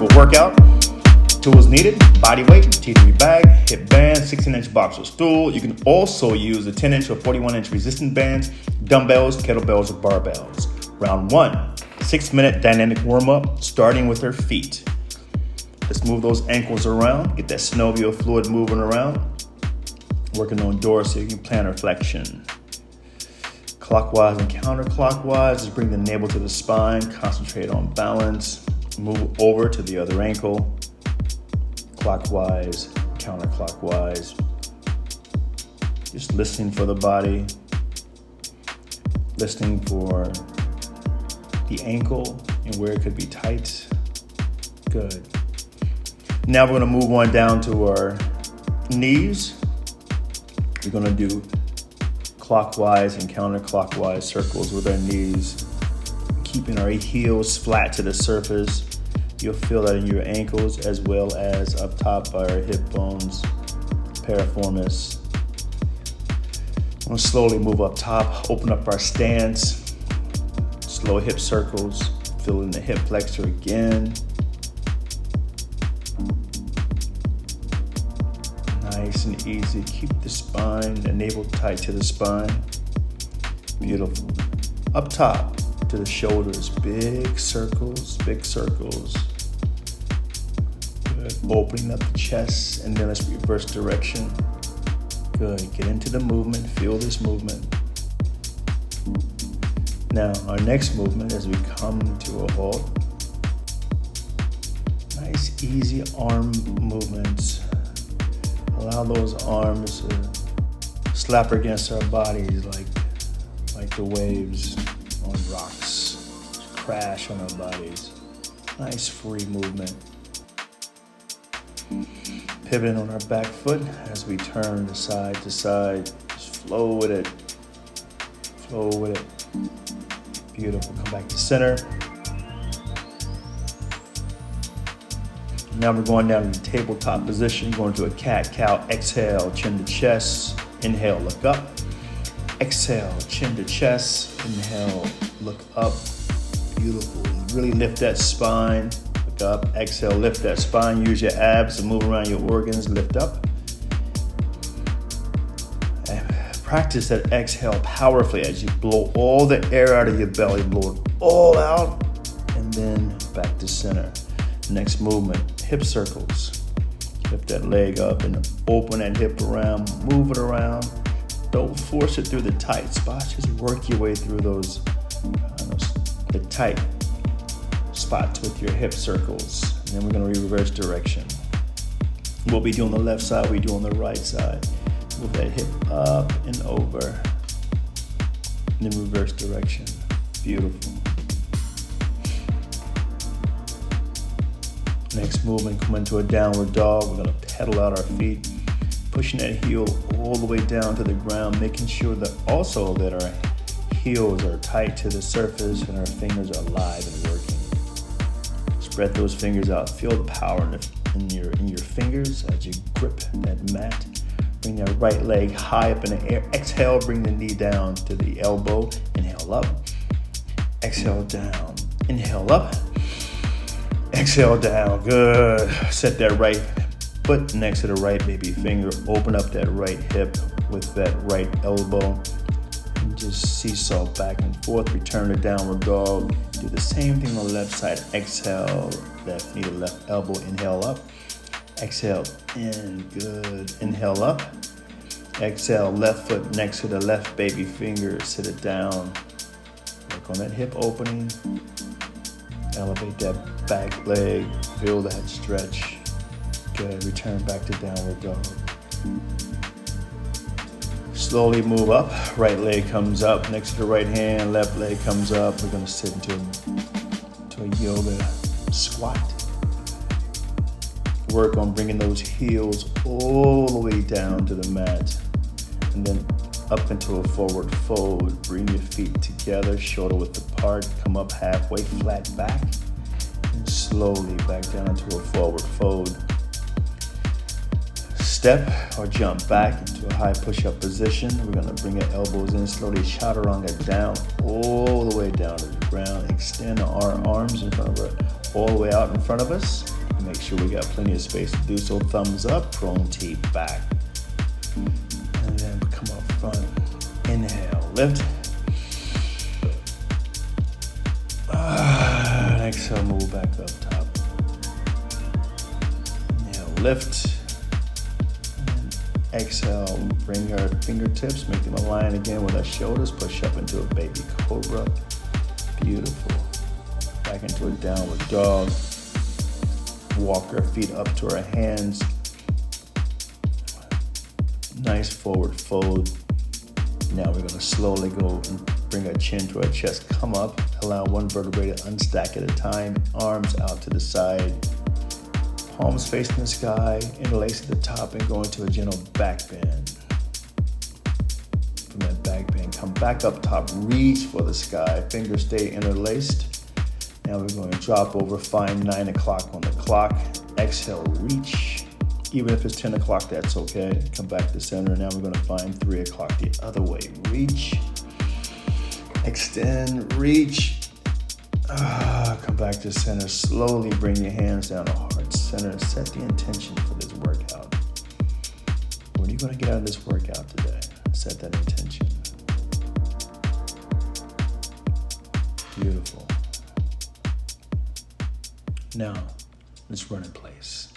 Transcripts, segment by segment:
simple workout. Tools needed: body weight, T3 bag, hip band, 16-inch box or stool. You can also use a 10-inch or 41-inch resistance bands, dumbbells, kettlebells, or barbells. Round 1, 6-minute dynamic warm-up, starting with our feet. Let's move those ankles around, get that synovial fluid moving around. Working on dorsal and plantar flexion. Clockwise and counterclockwise, just bring the navel to the spine, concentrate on balance. Move over to the other ankle. Clockwise, counterclockwise. Just listening for the body. Listening for the ankle and where it could be tight. Good. Now we're going to move on down to our knees. We're going to do clockwise and counterclockwise circles with our knees, keeping our heels flat to the surface. You'll feel that in your ankles as well as up top by our hip bones, piriformis. We're going to slowly move up top, open up our stance, slow hip circles, feeling the hip flexor again. Nice and easy. Keep the spine, the navel tight to the spine. Beautiful. Up top to the shoulders. Big circles, big circles. Good. Opening up the chest, and then let's reverse direction. Good. Get into the movement. Feel this movement. Now, our next movement as we come to a halt. Nice, easy arm movements. Allow those arms to slap against our bodies like the waves on rocks. Just crash on our bodies. Nice free movement. Pivoting on our back foot as we turn to side. Just flow with it. Flow with it. Beautiful. Come back to center. Now we're going down to the tabletop position, going to a cat-cow. Exhale, chin to chest. Inhale, look up. Exhale, chin to chest. Inhale, look up. Beautiful. Really lift that spine. Look up. Exhale, lift that spine. Use your abs to move around your organs. Lift up. And practice that exhale powerfully as you blow all the air out of your belly. Blow it all out. And then back to center. Next movement, hip circles. Lift that leg up and open that hip around, move it around. Don't force it through the tight spots. Just work your way through those the tight spots with your hip circles. And then we're going to reverse direction. What we do on the left side, we do on the right side. Move that hip up and over. And then reverse direction. Beautiful. Next movement, come into a downward dog. We're going to pedal out our feet, pushing that heel all the way down to the ground, making sure that also that our heels are tight to the surface and our fingers are alive and working. Spread those fingers out. Feel the power in your fingers as you grip that mat. Bring that right leg high up in the air. Exhale, bring the knee down to the elbow. Inhale up. Exhale down. Inhale up. Exhale down, good. Set that right foot next to the right baby finger. Open up that right hip with that right elbow. And just seesaw back and forth. Return to downward dog. Do the same thing on the left side. Exhale, left knee to left elbow. Inhale up. Exhale in, good. Inhale up. Exhale, left foot next to the left baby finger. Sit it down. Work on that hip opening. Elevate that back leg, feel that stretch. Good, return back to downward dog. Slowly move up, right leg comes up next to the right hand, left leg comes up. We're gonna sit into a yoga squat. Work on bringing those heels all the way down to the mat. And then up into a forward fold. Bring your feet together, shoulder width apart. Come up halfway, flat back. And slowly back down into a forward fold. Step or jump back into a high push-up position. We're going to bring our elbows in, slowly chaturanga down, all the way down to the ground. Extend our arms in front of our all the way out in front of us. Make sure we got plenty of space to do so. Thumbs up, prone T back. And then come up front. Inhale, lift. And exhale, move back up top. Inhale, lift. And exhale, bring our fingertips, make them align again with our shoulders. Push up into a baby cobra. Beautiful. Back into a downward dog. Walk our feet up to our hands. Nice forward fold. Now we're going to slowly go and bring our chin to our chest. Come up. Allow one vertebrae to unstack at a time. Arms out to the side. Palms facing the sky. Interlace at the top and go into a gentle back bend. From that back bend, come back up top. Reach for the sky. Fingers stay interlaced. Now we're going to drop over, find 9 o'clock on the clock. Exhale, reach. Even if it's 10 o'clock, that's okay. Come back to center. Now we're going to find 3 o'clock the other way. Reach. Extend, reach. Come back to center. Slowly bring your hands down to heart center. Set the intention for this workout. What are you going to get out of this workout today? Set that intention. Beautiful. Now, let's run in place.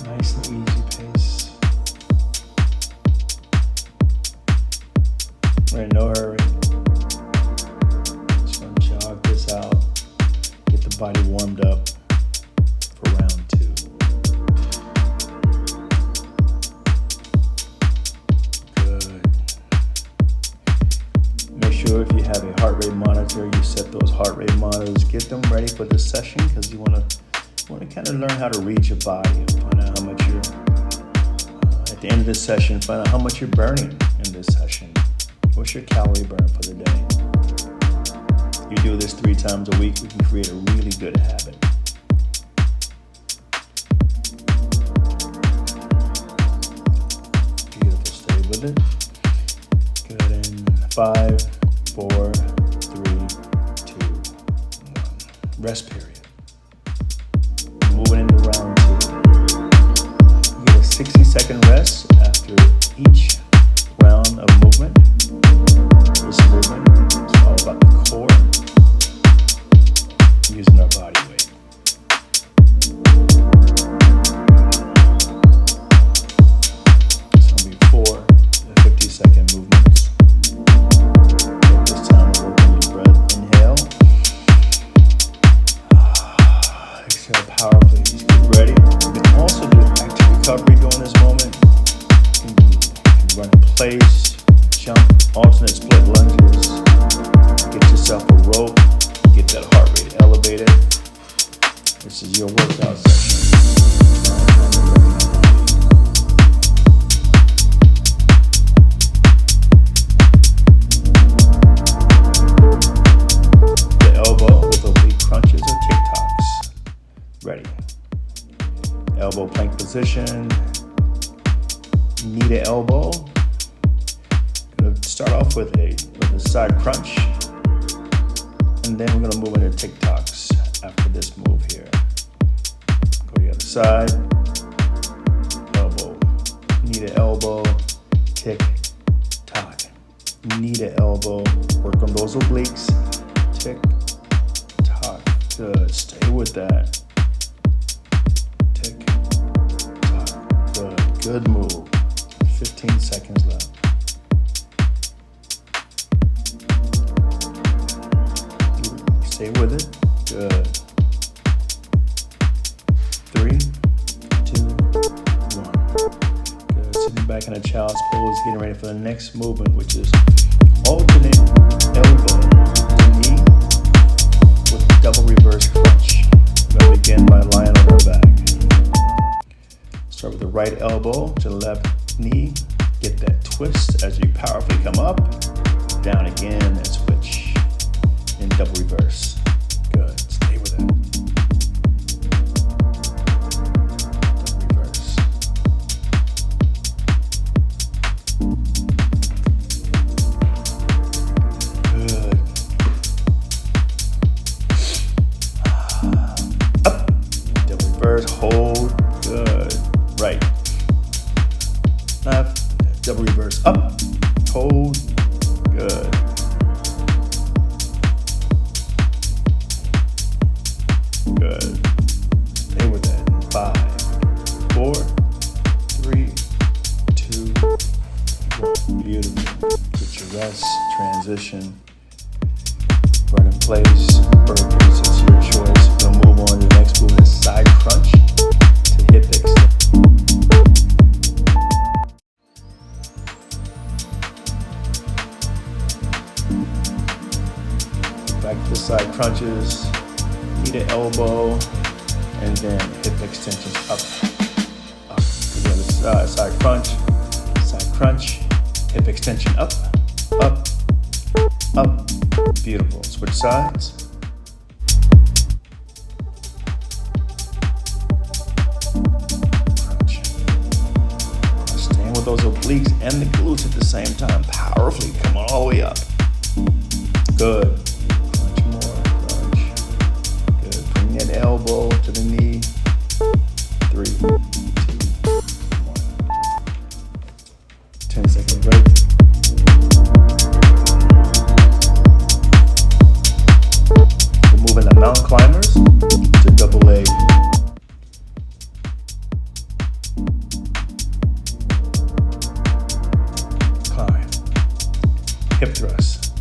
Nice and easy pace. We're in no hurry. Just gonna jog this out. Get the body warmed up for round 2. Good. Make sure if you have a heart rate monitor, you set those heart rate monitors. Get them ready for this session because you want to kind of learn how to read your body and find out how much you're, at the end of this session, find out how much you're burning in this session. What's your calorie burn for the day? You do this 3 times a week, we can create a really good habit. Beautiful, stay with it. Good, in 5, 4, 3, 2, 1. Rest period. Moving into round 2. You get a 60-second rest after each round of movement. This movement is all about the core, using our body weight. It's going to be 4 50-second movements. Take this time to work on your breath. Inhale. Exhale powerfully. Just get ready. You can also do active recovery during this moment. You can run in place, jump, alternate split lunges. Get yourself a rope. Get that heart rate elevated. This is your workout session. The elbow with oblique crunches or TikToks. Ready. Elbow plank position. Knee to elbow. Going to start off with a side crunch. And then we're going to move into TikToks after this move here. Go to the other side. Elbow. Knee to elbow. Tick. Tock. Knee to elbow. Work on those obliques. Tick. Tock. Good. Stay with that. Tick. Tock. Good. Good move. 15 seconds left. Stay with it. Good. 3, 2, 1. Good. Sitting back in a child's pose, getting ready for the next movement, which is alternate elbow to knee with double reverse crunch. We're going to begin by lying on our back. Start with the right elbow to the left knee. Get that twist as you powerfully come up, down again, and switch in double reverse. Good. Stay with it. Double reverse. Good. left, double reverse, up, hold, good. Good. Stay with that. 5, 4, 3, 2, 1. Beautiful. Get your rest, transition, right in place, burpees, it's your choice. We're gonna move on to the next move, is side crunch to hip extension. Back to the side crunches, knee to elbow, and then hip extensions up. To the other side, side crunch, hip extension up, up, up. Beautiful. Switch sides. Crunch. Staying with those obliques and the glutes at the same time. Powerfully. Come on, all the way up. Good. Crunch more. Crunch. Good. Bring that elbow to the knee. 3, 2, 1. 10-second break. Moving the mountain climbers to double leg. Climb. Hip thrust.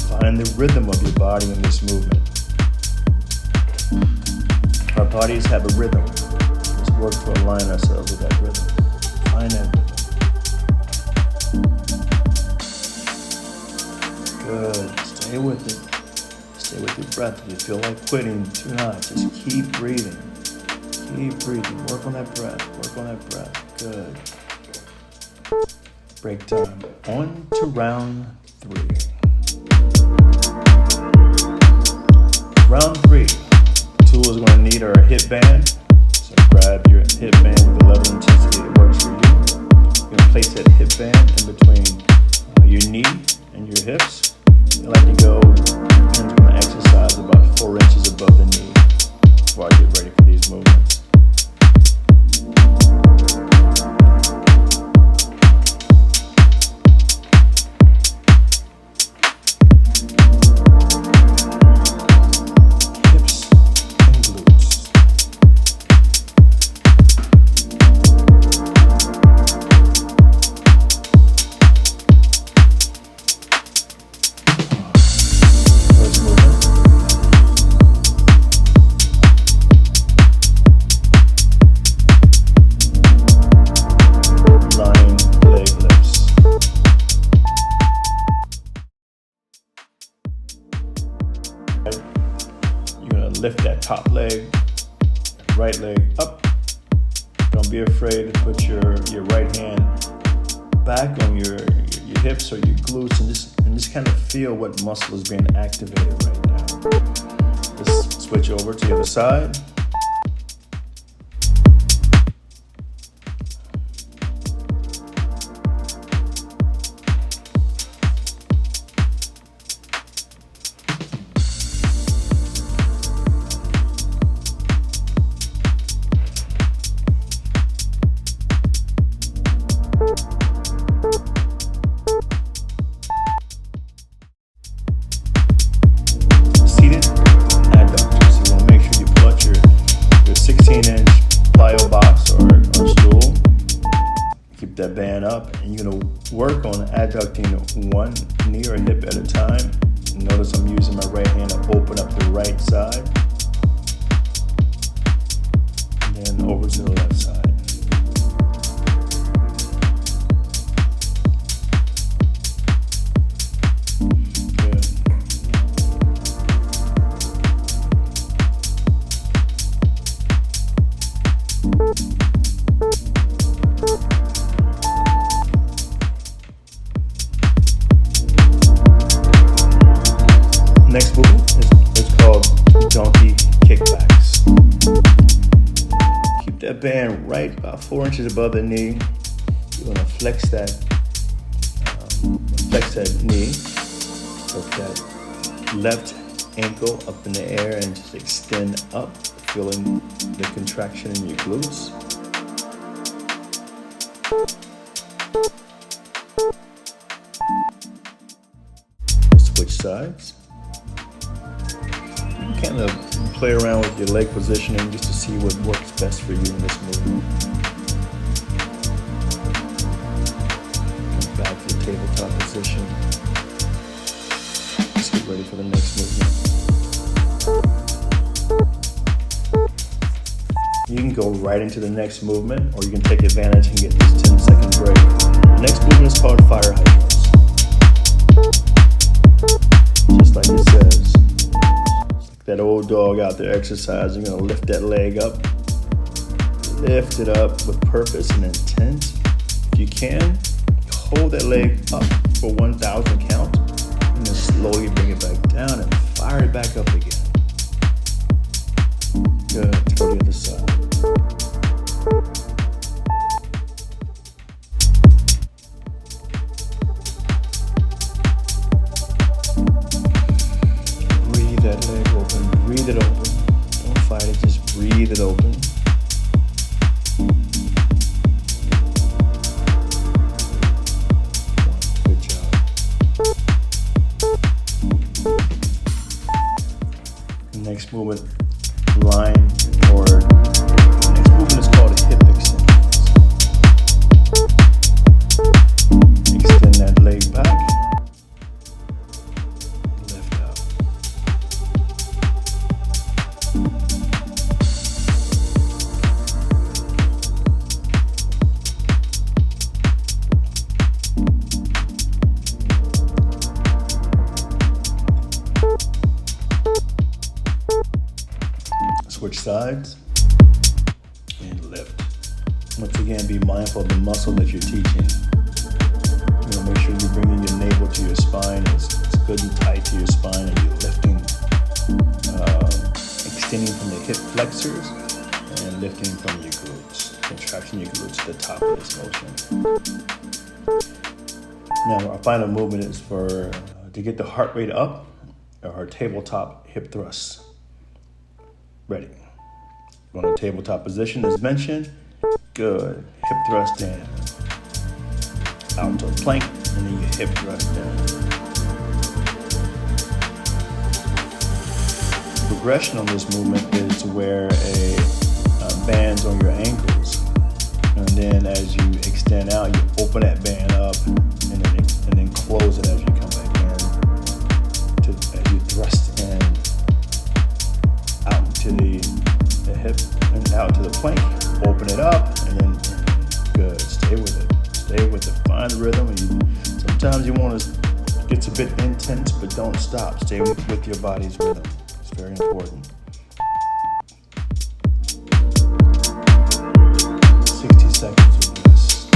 Find the rhythm of your body in this movement. Our bodies have a rhythm. Let's work to align ourselves with that rhythm. Find that rhythm. Good. Stay with it. Stay with your breath. If you feel like quitting, do not. Just keep breathing. Keep breathing. Work on that breath. Work on that breath. Good. Break time. On to round 3. Round 3. Tools we're going to need are a hip band. So grab your hip band with the level of intensity that works for you. You're going to place that hip band in between your knee and your hips. I like to go into an exercise about 4 inches above the knee before I get ready for these movements. Hips and glutes. You're going to lift that top leg, right leg up. Don't be afraid to put your right hand back on your hips or your glutes and just kind of feel what muscle is being activated right now. Let's switch over to the other side. That band up, and you're going to work on adducting one knee or hip at a time. Notice I'm using my right hand to open up the right side, and then over to the left side. Next movement is called donkey kickbacks. Keep that band right about 4 inches above the knee. You're going to flex that knee, put that left ankle up in the air and just extend up feeling the contraction in your glutes. Switch sides. You can kind of play around with your leg positioning just to see what works best for you in this movement. Come back to the tabletop position. Let's get ready for the next movement. You can go right into the next movement, or you can take advantage and get this 10-second break. The next movement is called fire hydrants. Just like it says, it's like that old dog out there exercising. You're gonna lift that leg up, lift it up with purpose and intent. If you can, hold that leg up for 1,000 count, and then slowly bring it back down and fire it back up again. Good, to go to the other side. Breathe that leg open, breathe it open. Don't fight it, just breathe it open. Good job. Next movement, line, or the next movement is called a hip extension. Extend that leg back, lift up. Switch sides and lift. Once again, be mindful of the muscle that you're teaching. You know, make sure you're bringing your navel to your spine. It's good and tight to your spine, and you're lifting, extending from the hip flexors and lifting from your glutes, contracting your glutes to the top of this motion. Now, our final movement is to get the heart rate up, our tabletop hip thrusts. Ready. Go to tabletop position as mentioned. Good. Hip thrust in. Out to a plank, and then you hip thrust down. The progression on this movement is to wear a bands on your ankles, and then as you extend out, you open that band up, and then close it as you come back in. As you thrust in out to the hip and out to the plank. Open it up, and then good. Stay with it. Stay with it. Find the rhythm. And sometimes you want to get a bit intense, but don't stop. Stay with your body's rhythm. It's very important. 60 seconds of this.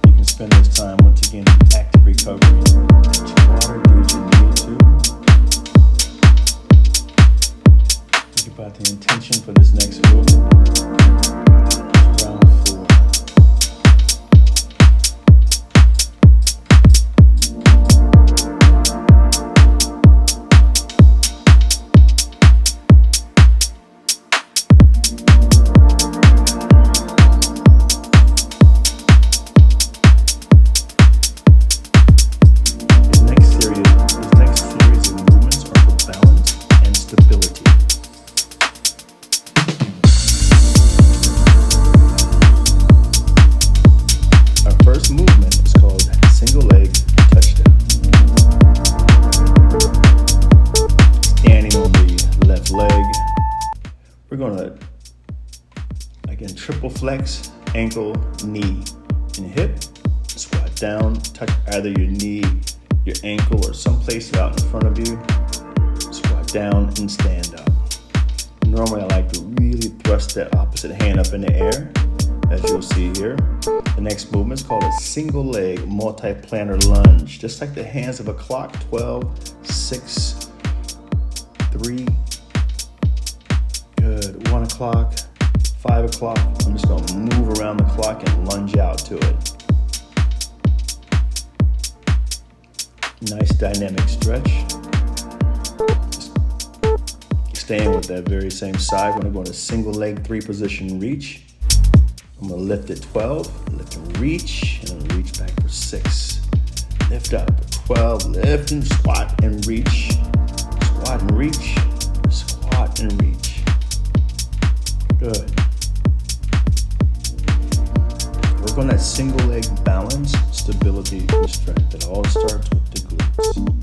You can spend this time once again in active recovery. Take water, do what you need to. Think about the intention for this next movement. Round 4. This next series of movements are for balance and stability. First movement is called single leg touchdown. Standing on the left leg. We're going to, again, triple flex, ankle, knee, and hip. Squat down, touch either your knee, your ankle, or someplace out in front of you. Squat down and stand up. Normally I like to really thrust that opposite hand up in the air, as you'll see here. The next movement is called a single leg multi-planar lunge. Just like the hands of a clock, 12, 6, 3, good, 1 o'clock, 5 o'clock. I'm just gonna move around the clock and lunge out to it. Nice dynamic stretch. Just Staying with that very same side, we're gonna go into single leg 3 position reach. I'm gonna lift at 12, lift and reach, and then reach back for 6. Lift up, 12, lift and squat and reach. Squat and reach, squat and reach. Good. Work on that single leg balance, stability, and strength. It all starts with the glutes.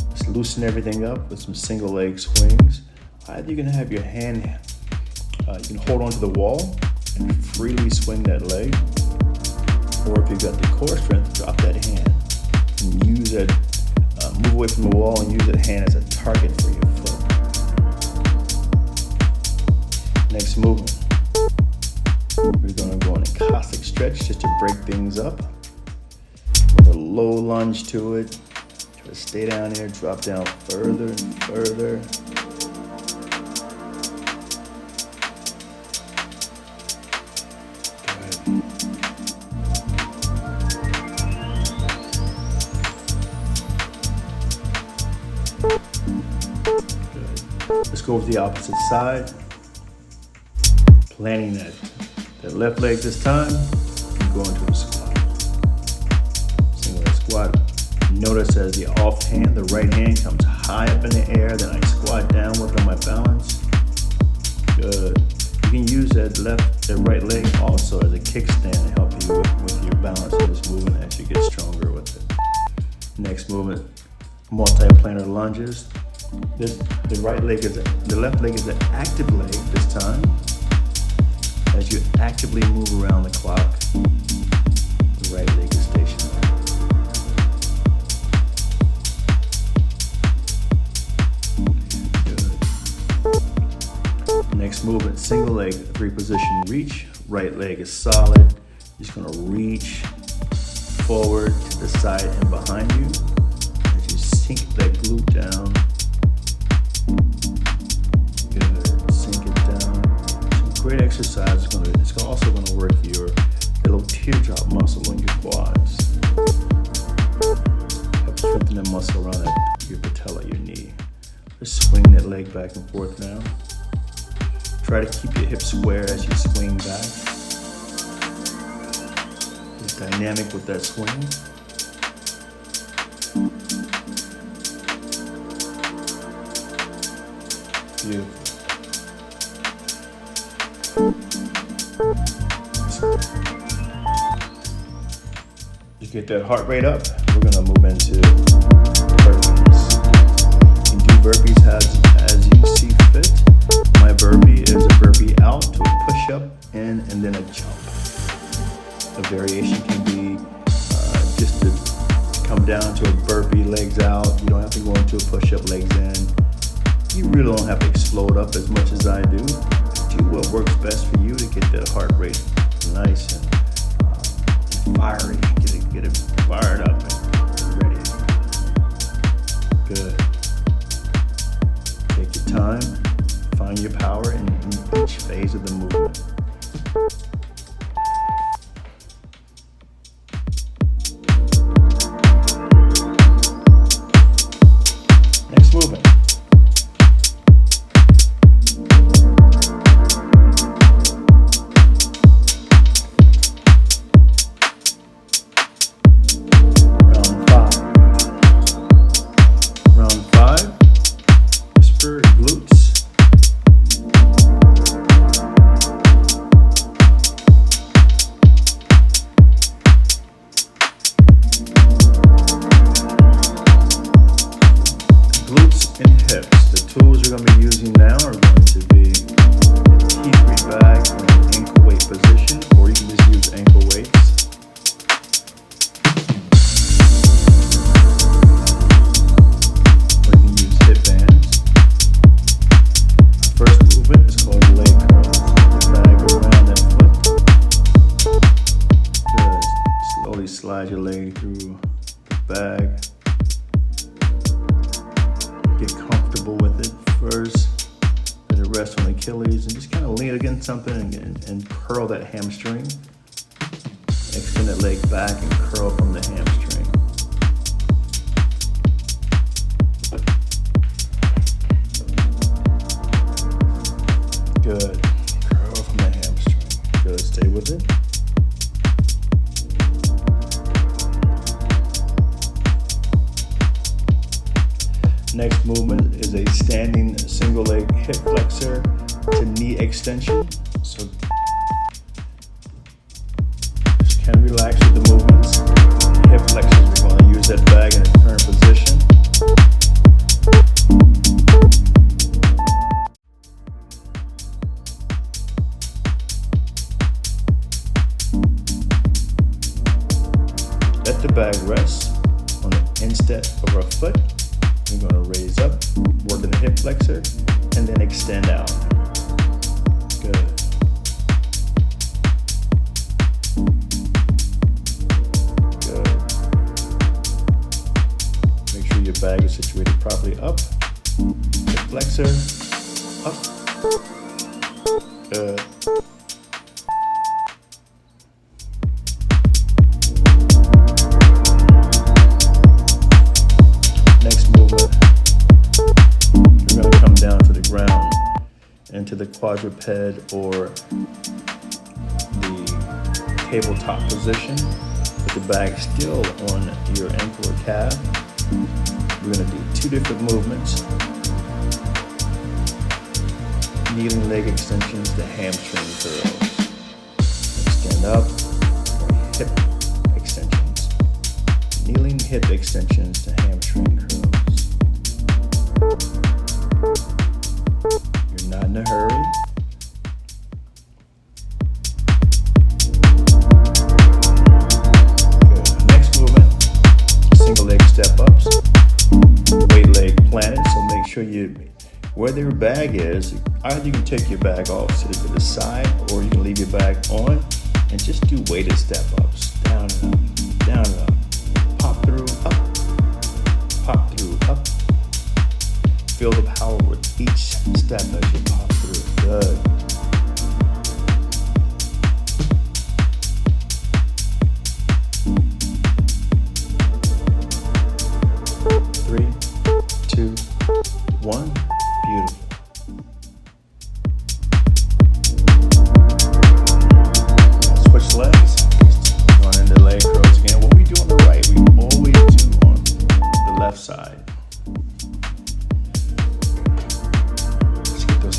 Let's loosen everything up with some single leg swings. Either you're gonna have your hand, you can hold onto the wall and freely swing that leg, or if you've got the core strength, drop that hand and use it, move away from the wall and use that hand as a target for your foot. Next movement, we're going to go on a cossack stretch just to break things up. With a low lunge to it, try to stay down here, drop down further and further. Let's go with the opposite side. Planting that left leg this time, and go into the squat. Single leg squat. Notice as the off hand, the right hand comes high up in the air, then I squat down, work on my balance. Good. You can use that right leg also as a kickstand to help you with your balance in this movement as you get stronger with it. Next movement, multi-planar lunges. The left leg is the active leg this time. As you actively move around the clock, the right leg is stationary. Good. Next movement, single leg, 3 position reach. Right leg is solid. Just gonna reach forward to the side and behind you. As you sink that glute down. Great exercise. It's also going to work your little teardrop muscle on your quads. Help strengthen the muscle around your patella, your knee. Just swing that leg back and forth now. Try to keep your hips square as you swing back. Be dynamic with that swing. Beautiful. You get that heart rate up, we're going to move into burpees. You can do burpees as you see fit. My burpee is a burpee out to a push-up and then a jump. The variation can be just to come down to a burpee, legs out. You don't have to go into a push-up, legs in. You really don't have to explode up as much as I do. Do what works best for you to get that heart rate nice and fiery. Get it fired up and ready. Good. Take your time. Find your power in each phase of the movement. Next movement. And hips. The tools you're going to be using now are going to be a T3 bag in an ankle weight position, or you can just use ankle weights. Or you can use hip bands. First movement is called leg curls. The bag around that foot. Good. Slowly slide your leg through the bag. Get comfortable with it first. Let it rest on the Achilles and just kind of lean against something and curl that hamstring. Extend that leg back and curl from the hamstring. Good. Curl from the hamstring. Good. Stay with it. Next movement is a standing single leg hip flexor to knee extension. So just kind of relax with the movements. Hip flexors, we're going to use that bag in its current position. Let the bag rest on the instep of our foot. We're going to raise up, working the hip flexor, and then extend out. Good. Good. Make sure your bag is situated properly up. Hip flexor, up. Good. Into the quadruped or the tabletop position with the bag still on your ankle or calf. We're going to do two different movements. Kneeling leg extensions to hamstring curls. Extend up, hip extensions. Kneeling hip extensions to hamstring curls. Not in a hurry. Good. Next movement, single leg step ups. Weight leg planted, so make sure where your bag is, either you can take your bag off, sit it to the side, or you can leave your bag on and just do weighted step ups. Down and up, down and up. Pop through, up. Pop through, up. Feel the power with each step as you pop through. Good. Three, two, one. Beautiful. Switch legs. Going into leg curls again. What we do on the right, we always do on the left side.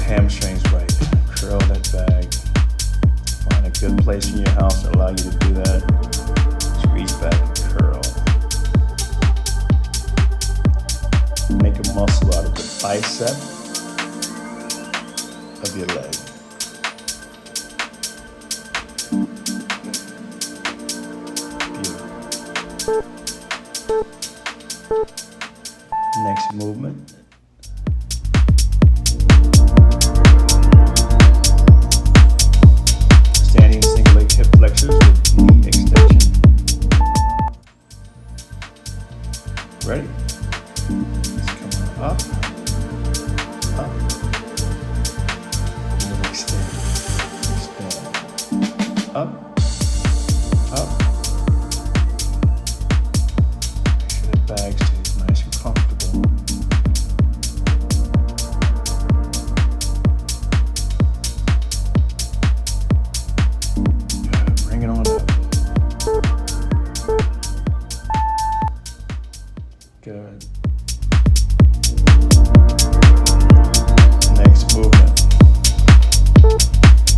Hamstrings right. Curl that bag. Find a good place in your house that allows you to do that. Squeeze back and curl. Make a muscle out of the bicep of your leg. Beautiful. Next movement. Hip flexors with knee extension. Ready? It's coming up, up, and then extend, up, up. Make sure the bag stays nice and comfortable. Good. Next movement.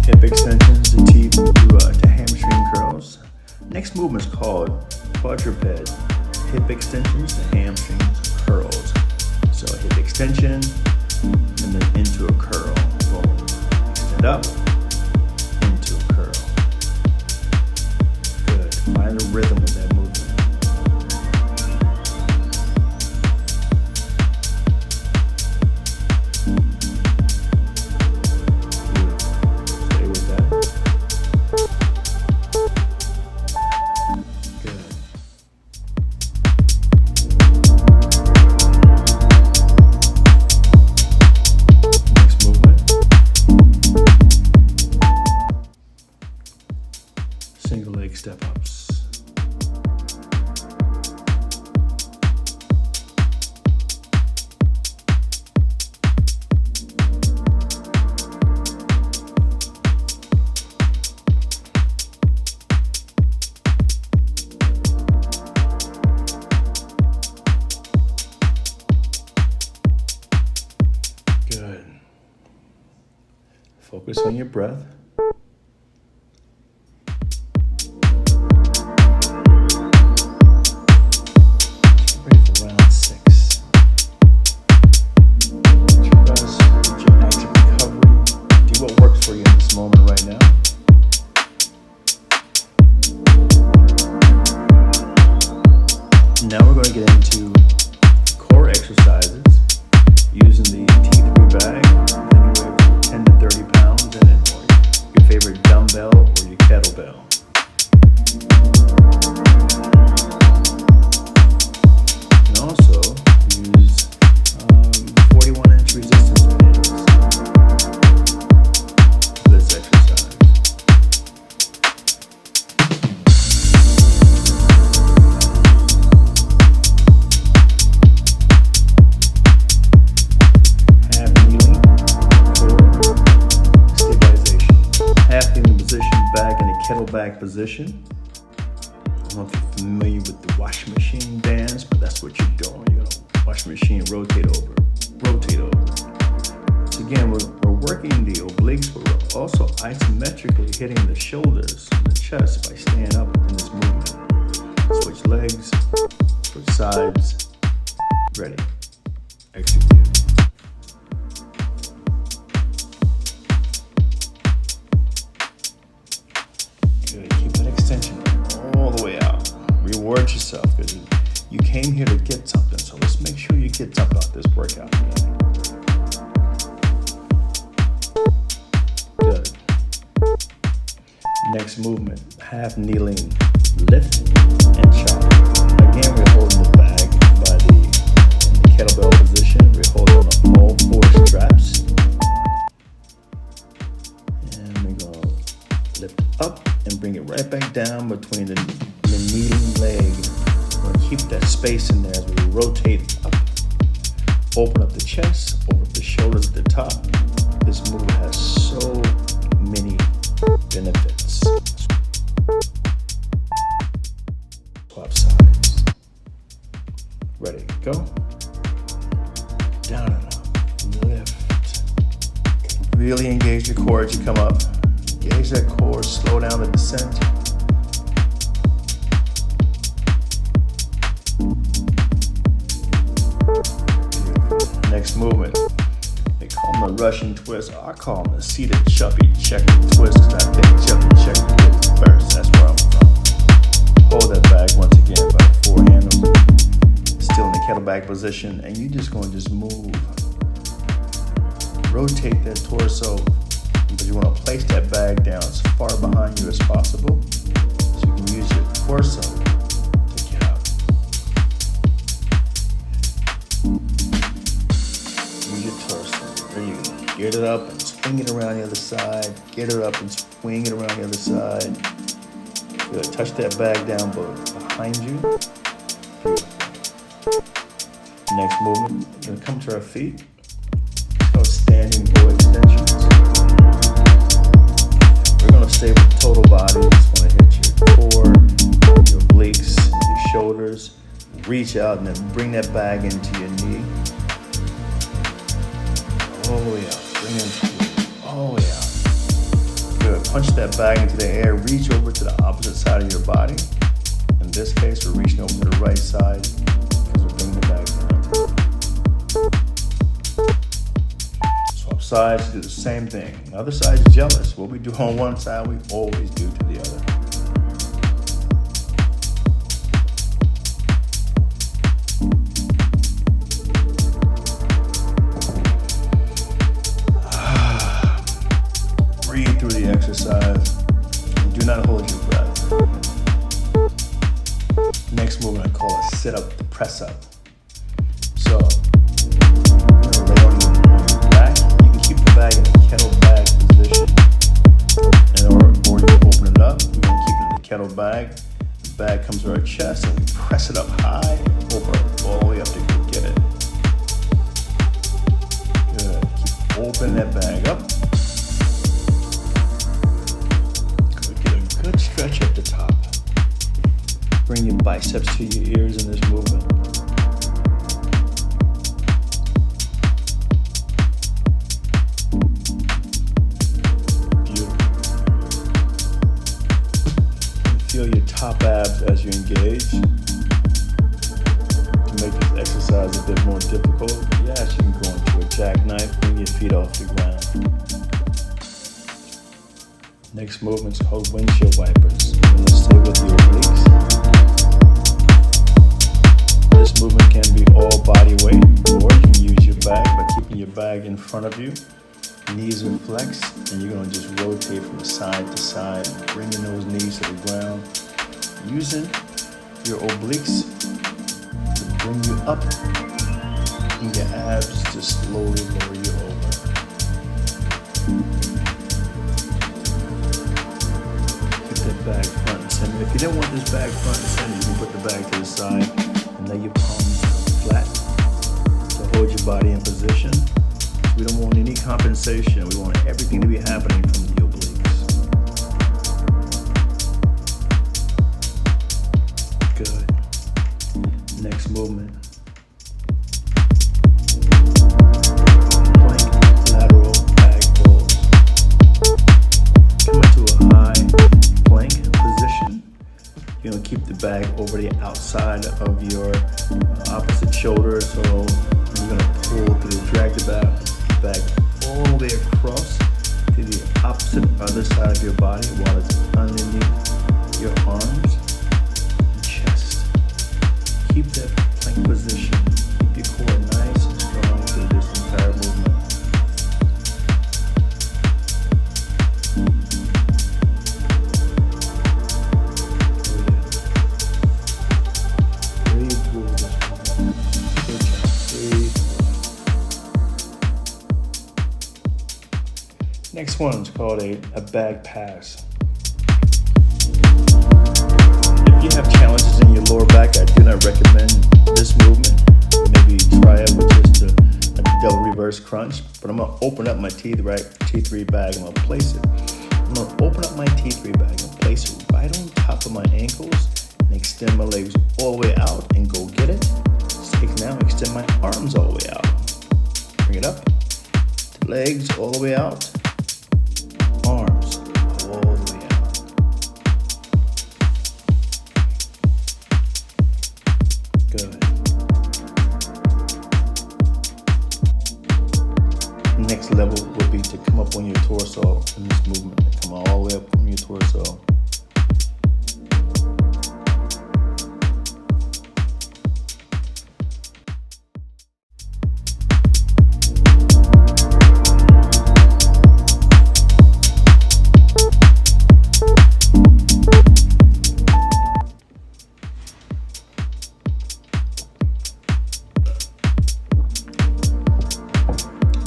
Hip extensions to hamstring curls. Next movement is called quadruped. Hip extensions to hamstring curls. So hip extension and then into a curl. Boom. Extend up, into a curl. Good. Find the rhythm of that movement. Single leg step ups. Focus on your breath. Ready for round 6. Get your rest, get your active recovery. Do what works for you in this moment right now. Now we're going to get into core exercises using the T3 bag, anywhere from 10 to 30 pounds, and then your favorite dumbbell or your kettlebell. You can also use 41-inch resistance bands for this exercise. Kettlebag position. I don't know if you're familiar with the washing machine bands, but that's what you're doing. You're gonna wash the machine, rotate over. So again, we're working the obliques, but we're also isometrically hitting the shoulders and the chest by staying up in this movement. Switch legs, switch sides. Ready. Execute. Keep that extension all the way out. Reward yourself because you came here to get something. So let's make sure you get something out this workout today. Good. Next movement, half kneeling lift and chop. Again, we're holding the bag by in the kettlebell position. We're holding on all 4 straps. And we're going to lift up and bring it right back down between the kneeling leg. We're going to keep that space in there as we rotate up. Open up the chest, open up the shoulders at the top. This move has so many benefits. Swap sides. Ready, go. Down and up, lift. Really engage your core as you come up. Engage that core, slow down the descent. Next movement. They call them the Russian twist. I call them the seated chuppy checker twist because I think chuppy checker is first. That's where I'm from. Hold that bag once again by 4 handles. Still in the kettlebell position. And you're just going to move. Rotate that torso. But you want to place that bag down as far behind you as possible so you can use your torso to get up. Use your torso. There you go. Get it up and swing it around the other side. Get it up and swing it around the other side. Good. Touch that bag down behind you. Beautiful. Next movement, we're going to come to our feet. So standing bow extensions. We're going to stay with total body. You just want to hit your core, your obliques, your shoulders. Reach out and then bring that bag into your knee. All the way out. Bring it all the way out. Good. Punch that bag into the air. Reach over to the opposite side of your body. In this case, we're reaching over to the right side because we're bringing the bag down. Swap sides, do the same thing. The other side is jealous. What we do on one side, we always do to the other. Breathe through the exercise. And do not hold your breath. Next movement I call a sit-up to press up. So, you're gonna lay on your back. You can keep the bag in a kettlebell position, or you can open it up. We're gonna keep it in the kettlebell. The bag comes to our chest, and we press it up high, over all the way up to get it. Good. Keep opening that bag up. Good stretch at the top. Bring your biceps to your ears in this movement. top abs as you engage. To make this exercise a bit more difficult, yes, you can go into a jackknife, bring your feet off the ground. Next movement is called windshield wipers. Let's stay with the obliques. This movement can be all body weight, or you can use your bag by keeping your bag in front of you. Knees are flexed, and you're going to just rotate from side to side, bringing those knees to the ground, using your obliques to bring you up, and your abs to slowly lower you over. Keep that bag front and center. If you don't want this bag front and center, you can put the bag to the side and lay your palms flat to hold your body in position. We don't want any compensation. We want everything to be happening from the obliques. Good. Next movement. Plank lateral bag pulls. Come into a high plank position. You're going to keep the bag over the outside of your opposite shoulder. So you're going to pull through, drag the bag all the way across to the opposite other side of your body while it's underneath your arms and chest. Keep that plank position. Keep your core nice and strong through this entire movement. Breathe through this movement. Good job. Breathe. Next one is called a bag pass. If you have challenges in your lower back, I do not recommend this movement. Maybe try it with just a double reverse crunch. But I'm going to open up my T3 bag. I'm going to place it. I'm going to open up my T3 bag and place it right on top of my ankles and extend my legs all the way out and go get it. Now extend my arms all the way out. Bring it up. Legs all the way out. Arms all the way out. Good. Next level would be to come up on your torso in this movement. Come all the way up on your torso.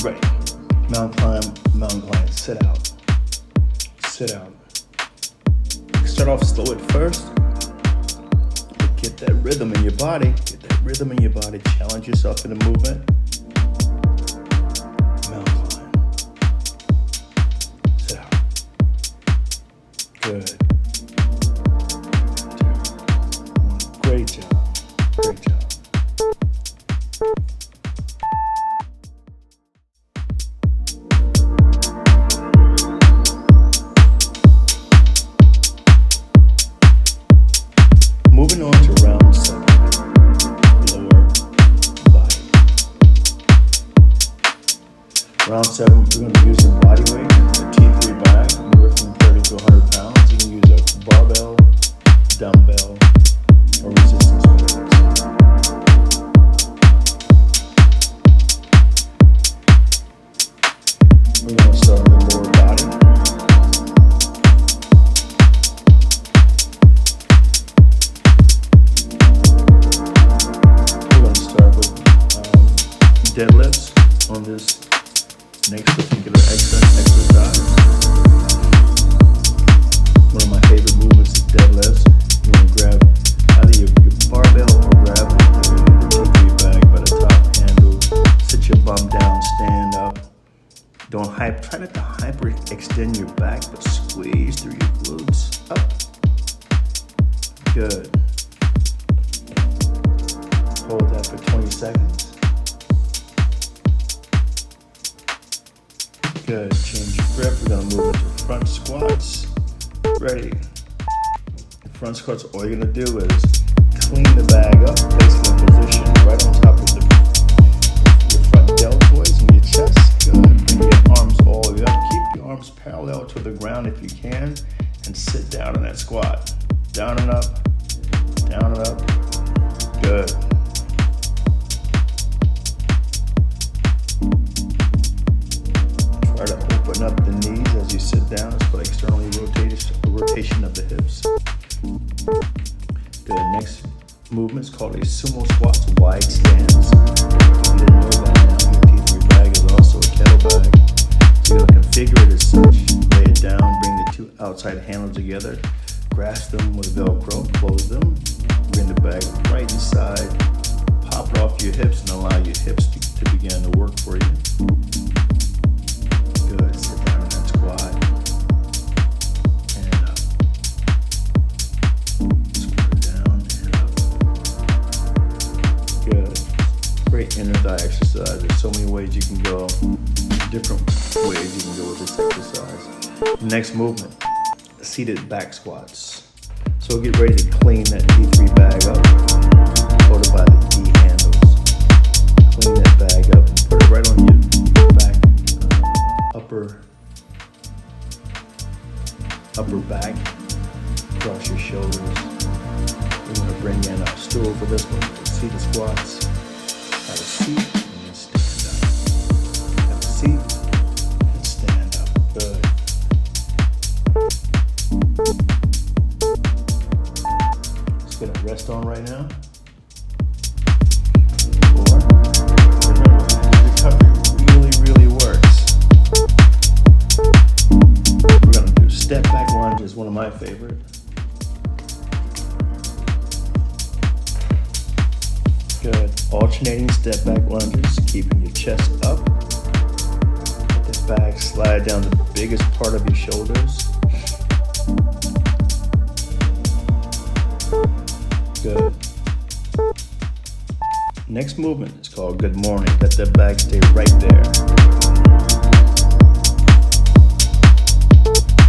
Right. Mountain climb, sit out. Sit out. Start off slow at first. Get that rhythm in your body. Challenge yourself in the movement. Mountain climb. Sit out. Good. 2, 1. Great job. Great job. Moving on to round 7, lower body. Round 7, we're going to use your body weight, a T3 bag, anywhere from 30 to 100 pounds. You can use a barbell, dumbbell, or resistance weights. We're going to start with the lower body. Deadlifts on this next particular exercise. One of my favorite movements is deadlifts. You want to grab either your barbell or grab the T3 bag by the top handle. Sit your bum down, stand up. Try not to hyper extend your back, but squeeze through your glutes. Up. Good. Hold that for 20 seconds. Good. Change your grip. We're going to move into front squats. Ready. Front squats, all you're gonna do is clean the bag up, place it in position right on top of your front deltoids and your chest. Good. Bring your arms all the way up. Keep your arms parallel to the ground if you can, and sit down in that squat. Down and up, down and up. Good. Try to open up the knees as you sit down. It's called externally rotation of the hips. Good. Next movement is called a sumo squats wide stance. If you didn't know that now, your T3 bag is also a kettle bag. So you're going to configure it as such. Lay it down, bring the two outside handles together, grasp them with Velcro, close them, bring the bag right inside, pop it off your hips and allow your hips to begin to work for you. Good. Sit down in that squat. And up. Squat down and up. Good. Great inner thigh exercise. There's so many ways you can go. Different ways you can go with this exercise. Next movement, seated back squats. So get ready to clean that D3 bag up, followed by the D handles. Clean that bag up and put it right on your back, upper back, across your shoulders. We're going to bring in a stool for this one. Seated squats. Have a seat and then stand up. Have a seat and stand up. Good. Just gonna rest on right now. 4. Remember, recovery really works. We're gonna do step back lunges, one of my favorite. Good. Alternating step back lunges, keeping your chest up. Let the bag slide down the biggest part of your shoulders. Good. Next movement is called good morning. Let that bag stay right there.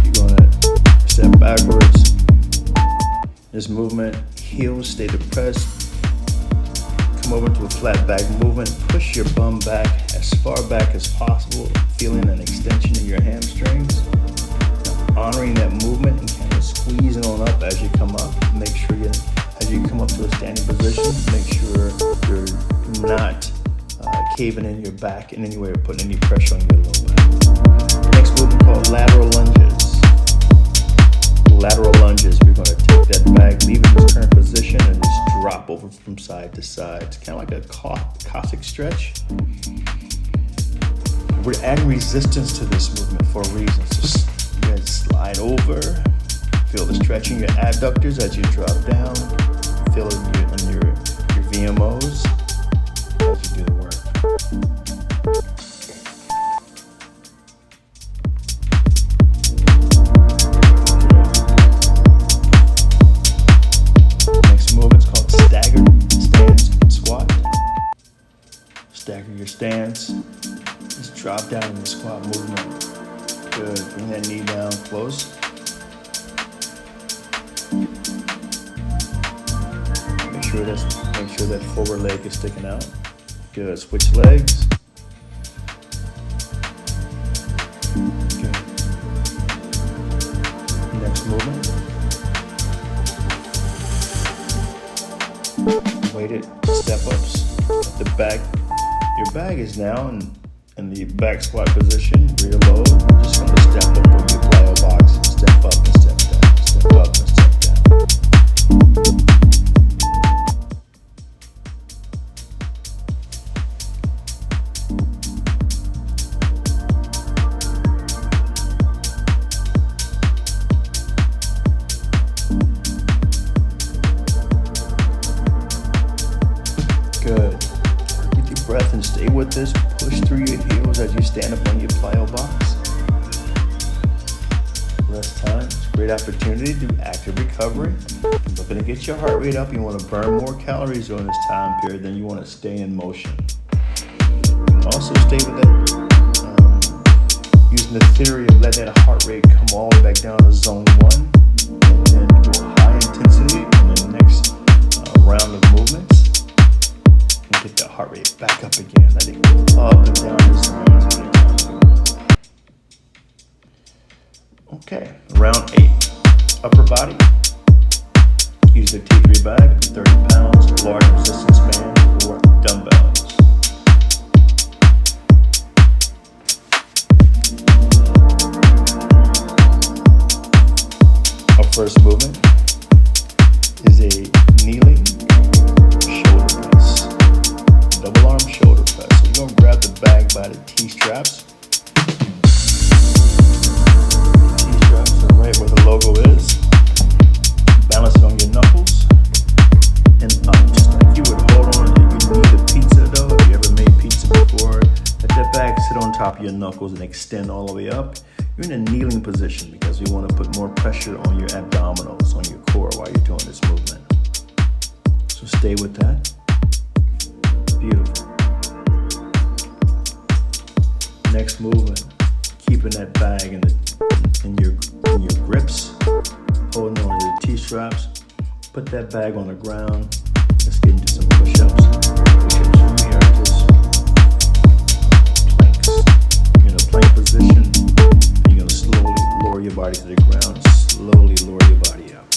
You're gonna step backwards. This movement, heels stay depressed. Come over to a flat back movement. Push your bum back as far back as possible, feeling an extension in your hamstrings. Honoring that movement and kind of squeezing on up as you come up. Make sure as you come up to a standing position, make sure you're not caving in your back in any way or putting any pressure on your low back. Next movement called lateral lunges. Lateral lunges, we're going to take that bag, leave it in its current position, and just drop over from side to side. It's kind of like a Cossack stretch. We're adding resistance to this movement for a reason. So slide over, feel the stretch in your adductors as you drop down, feel it in your VMOs as you do the work. Next movement's called staggered stance squat. Stagger your stance, just drop down in the squat movement. Good. Bring that knee down close. Make sure that forward leg is sticking out. Good. Switch legs. Good. Next movement. Weighted step ups. At the back. Your bag is now in the back squat position. Rear load. You're just going to step up on your plyo box. Step up and step down. Step up and step down. Good. Get your breath and stay with this. Push through your heels as you stand up on your plyo box. Rest time. It's a great opportunity to do active recovery. You're looking to get your heart rate up. You want to burn more calories during this time period than you want to stay in motion. You can also stay with that, using the theory of letting that heart rate come all the way back down to zone 1 and then go high intensity round of movements and get the heart rate back up again. Let it go up and down this time. Okay, round 8. Upper body. Use the T3 bag, 30 pounds, large resistance band, or dumbbells. Our first movement is a kneeling shoulder press, double arm shoulder press. So you're going to grab the bag by the T-straps. T-straps are right where the logo is. Balance it on your knuckles and up, just like you would hold on. If you need a pizza dough, if you ever made pizza before, let that bag sit on top of your knuckles and extend all the way up. You're in a kneeling position because we want to put more pressure on your abdominals, on your core while you're doing this movement. So stay with that. Beautiful. Next movement, keeping that bag in your grips. Holding on to the T-straps, put that bag on the ground. Let's get into some push-ups. Push-ups from here, just planks. You're in a plank position, and you're gonna slowly lower your body to the ground. Slowly lower your body out.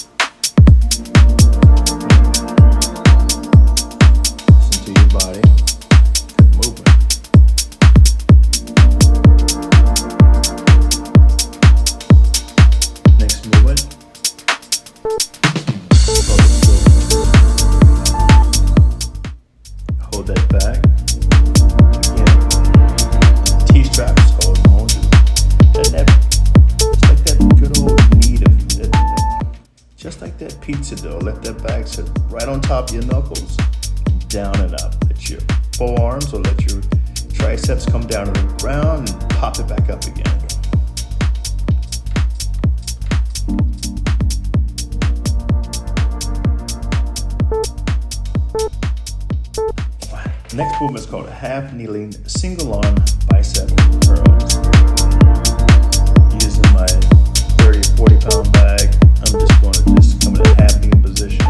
Listen to your body. Keep moving. Next movement. Hold that bag. Again, T-straps, hold on. Just like that good old knead of that, just like that pizza dough. Let that bag sit right on top of your knuckles, down and up. Let your forearms or let your triceps come down to the ground and pop it back up again. Next movement is called a half kneeling single arm bicep curls. Using my 30 or 40 pound bag, I'm just going to just come in a half kneeling position.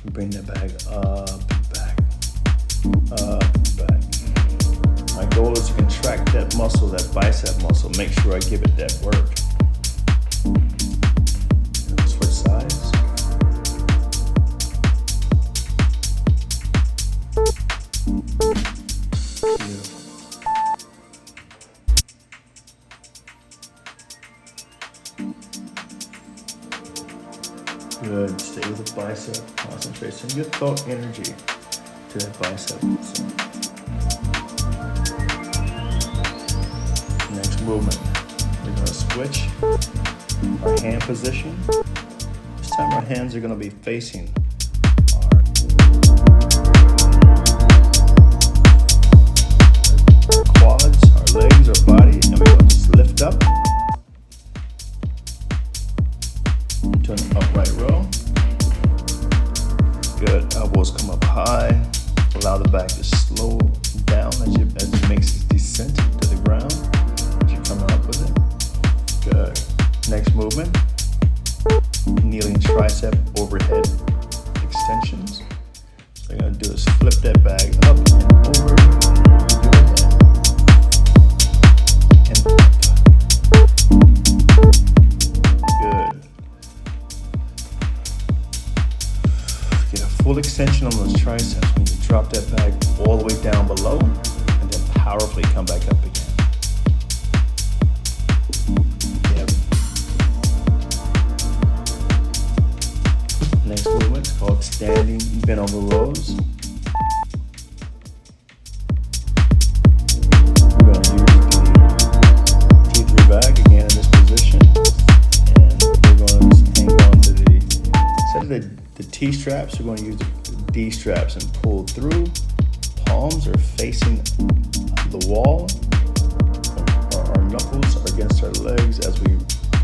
Bring that bag up and back, up and back. My goal is to contract that muscle, that bicep muscle. Make sure I give it that work. Switch sides. Beautiful. Good. Stay with the bicep. Concentrate. Send your thought energy to that bicep. So. Next movement. We're going to switch our hand position. This time our hands are going to be facing legs or body, and we're going to just lift up into an upright row. Good. Elbows come up high. Allow the back to slow down as it makes its descent to the ground. As you come up with it. Good. Next movement. Kneeling tricep overhead extensions. So what you're going to do is flip that bag up and over. Full extension on those triceps when you drop that bag all the way down below and then powerfully come back up again. Yep. Next movement is called standing bent over rows. We're going to use the T3 bag again in this position, and we're going to hang on to instead of the T-straps, we're going to use the D-straps and pull through. Palms are facing the wall. Our knuckles are against our legs as we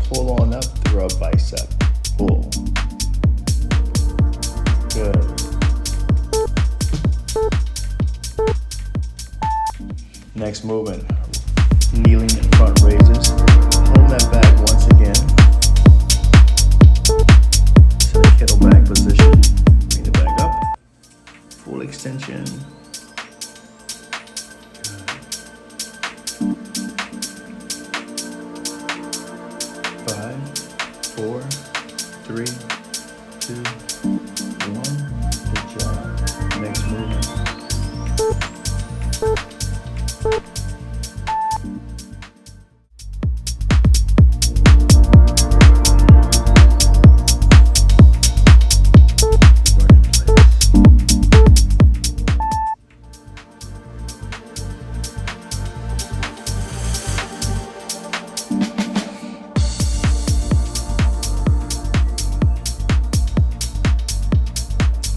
pull on up through our bicep. Pull. Good. Next movement. Kneeling in front raises. Hold that back once again. Kettlebell position, bring the bag up, 4, 3, 2, 1. Good job. Next movement.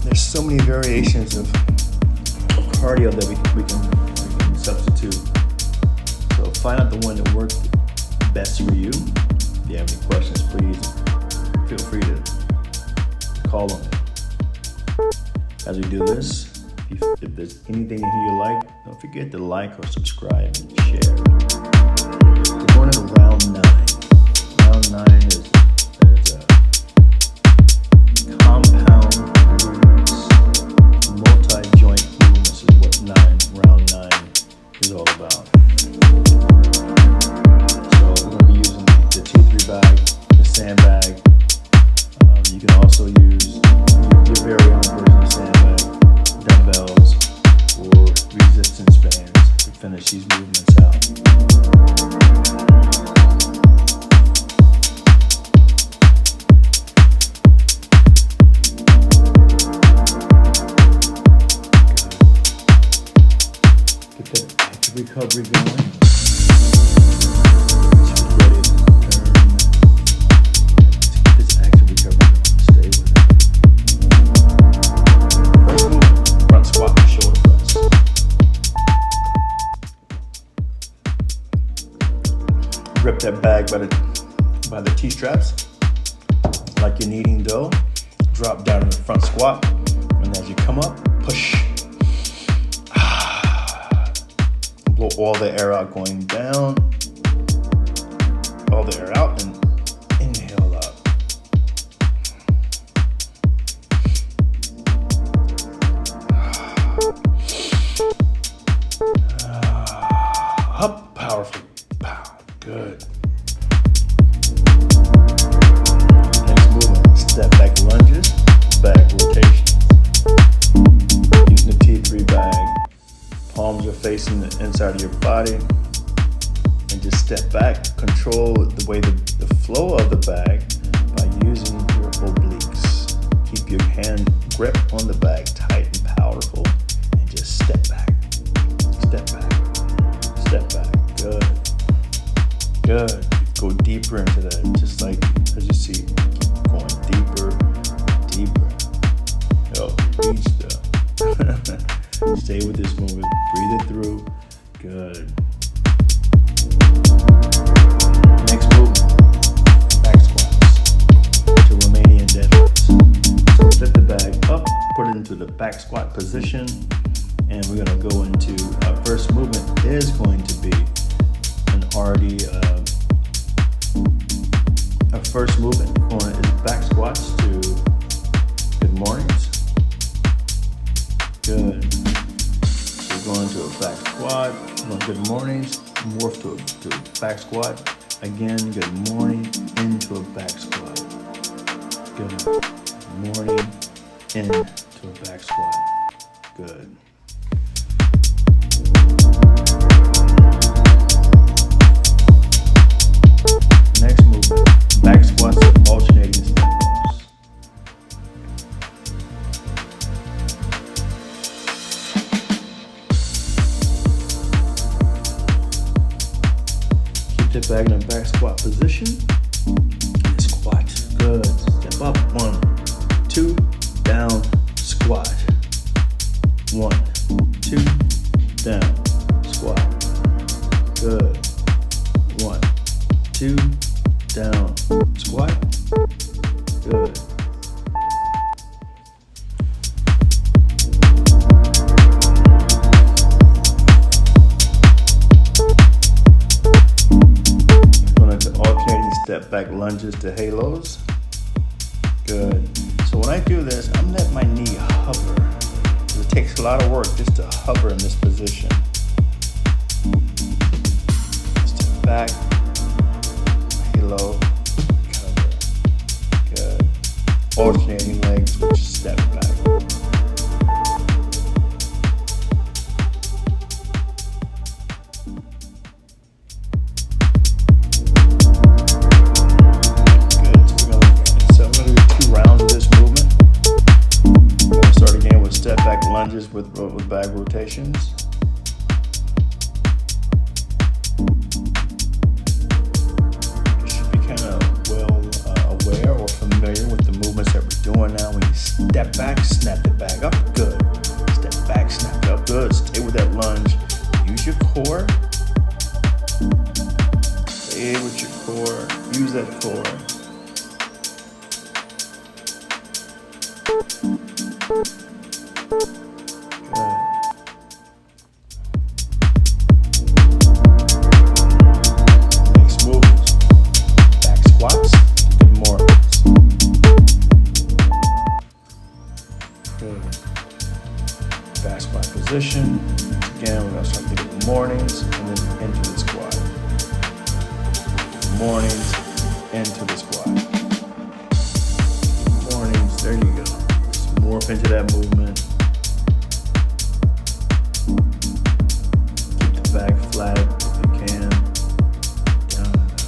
There's so many variations of cardio that we can substitute. So find out the one that works best for you. If you have any questions, please feel free to call on me. As we do this, if there's anything in here you like, don't forget to like or subscribe and share. We're going into round 9. Round 9 is compound movements, multi-joint movements is what round 9 is all about. So we're going to be using the T3 bag, the Sandbag. You can also use your very own version of Sandbag, Dumbbells, or resistance bands to finish these movements out. Recovery going. She's ready to turn. Let's get this active recovery going. Stay with it. First movement, front squat, shoulder press. Grip that bag by the T-straps, like you're kneading dough. Drop down in the front squat, and as you come up, push. Blow all the air out going down, all the air out, and inhale up. Up, powerful, pow, good. Next movement, step back lunges, back rotation. Using the T3 bag. Palms are facing the inside of your body, and just step back. Control the way the flow of the bag by using your obliques. Keep your hand grip on the bag tight and powerful, and just step back, step back, step back. Good, good. Go deeper into that, just like as you see, keep going deeper, deeper. Oh, reach the. Stay with this movement. Breathe it through. Good. Next movement. Back squats to Romanian deadlifts. So flip the bag up, put it into the back squat position, and we're going to go into our first movement is going to be an already our first movement is back squats to good mornings. Good. Going to a back squat, good mornings, morph to a back squat, again, good morning, into a back squat, good morning, into a back squat, good. Next movement, back squats with alternating step ups. Step back in a back squat position. Squat. Good. Step up. 1, 2, down, squat. 1, 2, down, squat. Good. 1, 2, down, squat. Good. Step back lunges to halos. Good. So when I do this, I'm letting my knee hover. It takes a lot of work just to hover in this position. Step back, halo, cover. alternating legs, which is step back. Good. So I'm going to do 2 rounds of this movement. I'm going to start again with step back lunges with bag rotations. Doing now when you step back, snap it back up, good. Step back, snap it up, good. Stay with that lunge. Use your core. Stay with your core. Use that core. Good. Next movement. Back squats. Good more. Back squat position. Again, we're going to start getting mornings and then into the squat. Mornings into the squat. Mornings, there you go. Just morph into that movement. Keep the back flat if you can. Down and up.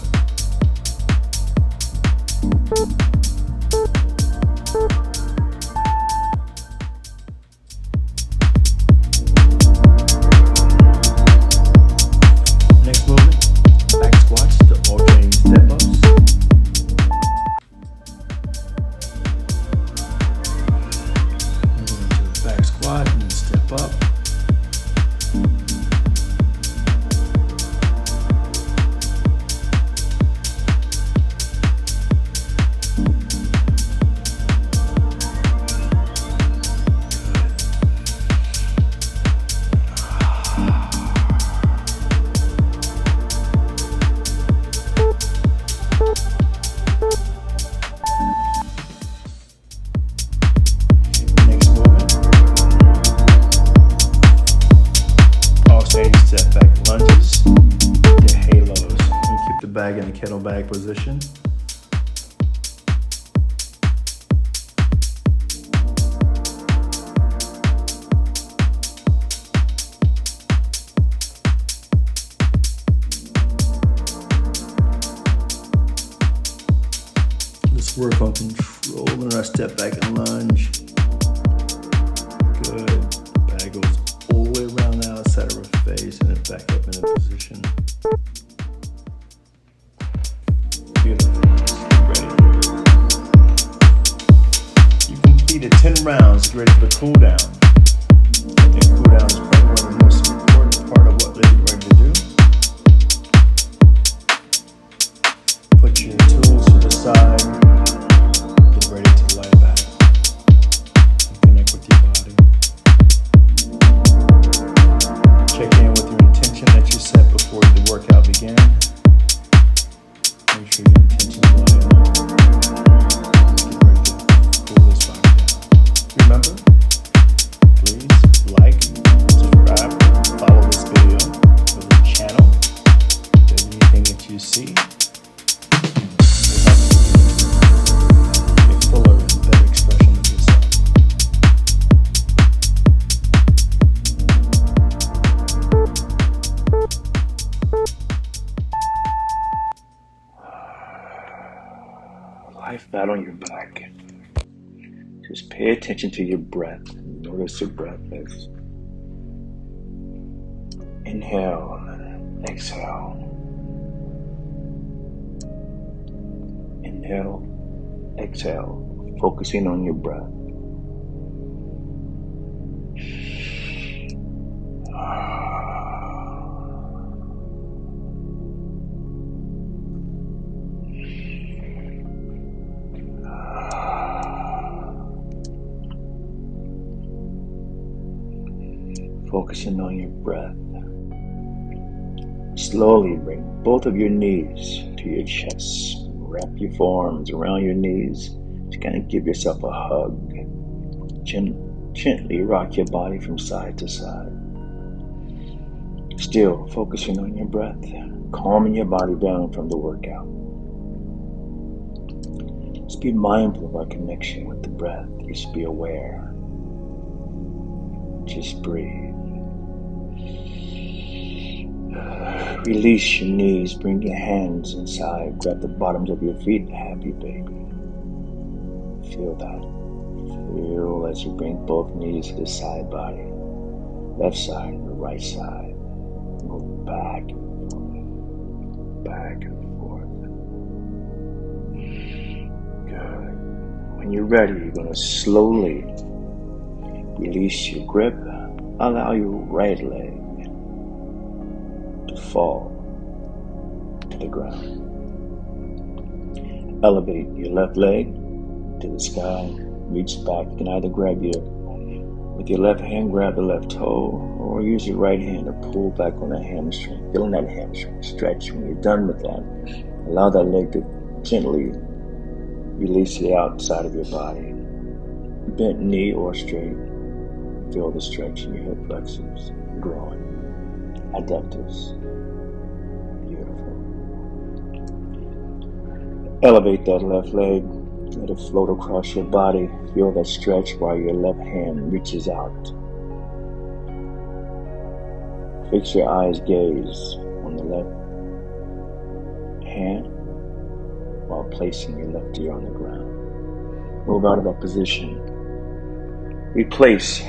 Squat and step up. Step back lunges, get halos. And keep the bag in the kettlebell position. Let's work on controlling our step back and lunge. Good. Bag goes all the way around the outside of her face and then back up in a position. Beautiful. Ready. You completed 10 rounds. Get ready for the cool down. I think cool down is probably one of the most important part of what you're ready to do. Put your tools to the side. Get ready to lie back and connect with your body. Check in with your intention that you set before the workout began. Make sure your intention is lying there. Let's get ready to cool this body down. Remember, please like, subscribe, follow this video, or the channel. Anything that you see will help you a fuller and better expression of yourself. Lie flat on your back. Just pay attention to your breath. Notice your breath as inhale, exhale. Inhale, exhale. Focusing on your breath. Focusing on your breath. Slowly bring both of your knees to your chest. Wrap your forearms around your knees to kind of give yourself a hug. Gently rock your body from side to side. Still focusing on your breath, calming your body down from the workout. Just be mindful of our connection with the breath. Just be aware. Just breathe. Release your knees. Bring your hands inside. Grab the bottoms of your feet. Happy baby. Feel that. Feel as you bring both knees to the side body. Left side and the right side. Move back and forth. Back and forth. Good. When you're ready, you're going to slowly release your grip. Allow your right leg to fall to the ground. Elevate your left leg to the sky. Reach back. You can either grab with your left hand, grab the left toe, or use your right hand to pull back on the hamstring. Feeling that hamstring stretch. When you're done with that, allow that leg to gently release to the outside of your body. Bent knee or straight. Feel the stretch in your hip flexors, growing. Adductors. Beautiful. Elevate that left leg. Let it float across your body. Feel that stretch while your left hand reaches out. Fix your eyes, gaze on the left hand while placing your left ear on the ground. Move out of that position. Replace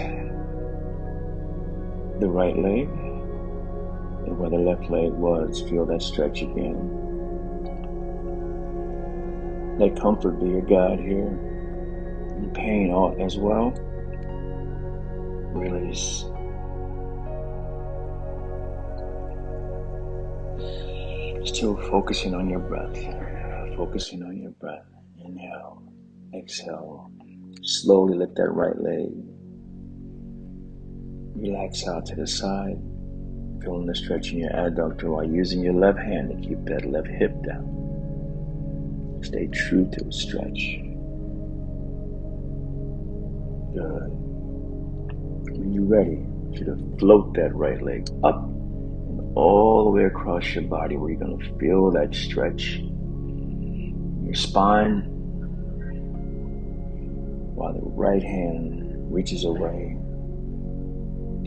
the right leg and where the left leg was. Feel that stretch again. Let comfort be your guide here. And pain as well. Release. Still focusing on your breath. Focusing on your breath. Inhale. Exhale. Slowly lift that right leg. Relax out to the side. Feeling the stretch in your adductor while using your left hand to keep that left hip down. Stay true to the stretch. Good. When you're ready, you should float that right leg up and all the way across your body where you're going to feel that stretch in your spine while the right hand reaches away.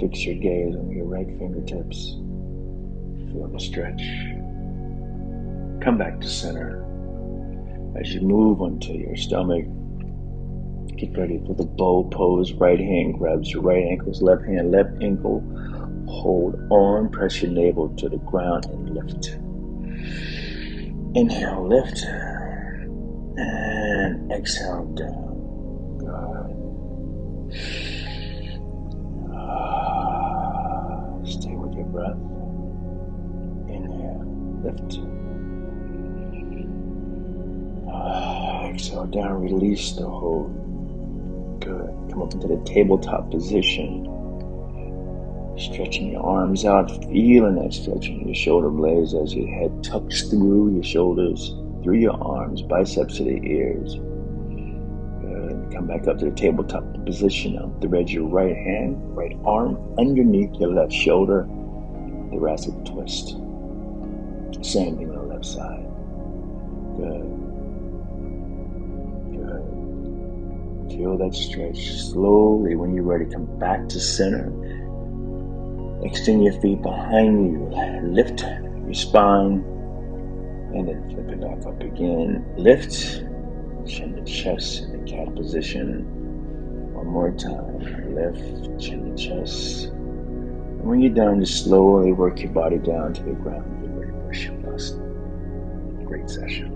Fix your gaze on your right fingertips. Feel the stretch. Come back to center. As you move onto your stomach, get ready for the bow pose. Right hand grabs your right ankles, left hand, left ankle. Hold on, press your navel to the ground and lift. Inhale, lift. And exhale down. Good. Stay with your breath. Inhale, lift. Exhale down, release the hold. Good. Come up into the tabletop position. Stretching your arms out, feeling that stretch in your shoulder blades as your head tucks through your shoulders, through your arms, biceps to the ears. Good. Come back up to the tabletop position. Now thread your right hand, right arm underneath your left shoulder. Thoracic twist. Same thing on the left side. Good. Feel that stretch. Slowly, when you're ready, come back to center. Extend your feet behind you. Lift your spine. And then flip it back up again. Lift. Chin to chest in the cat position. One more time. Lift. Chin to chest. And when you're done, just slowly work your body down to the ground. Get ready for Shavasana. Great session.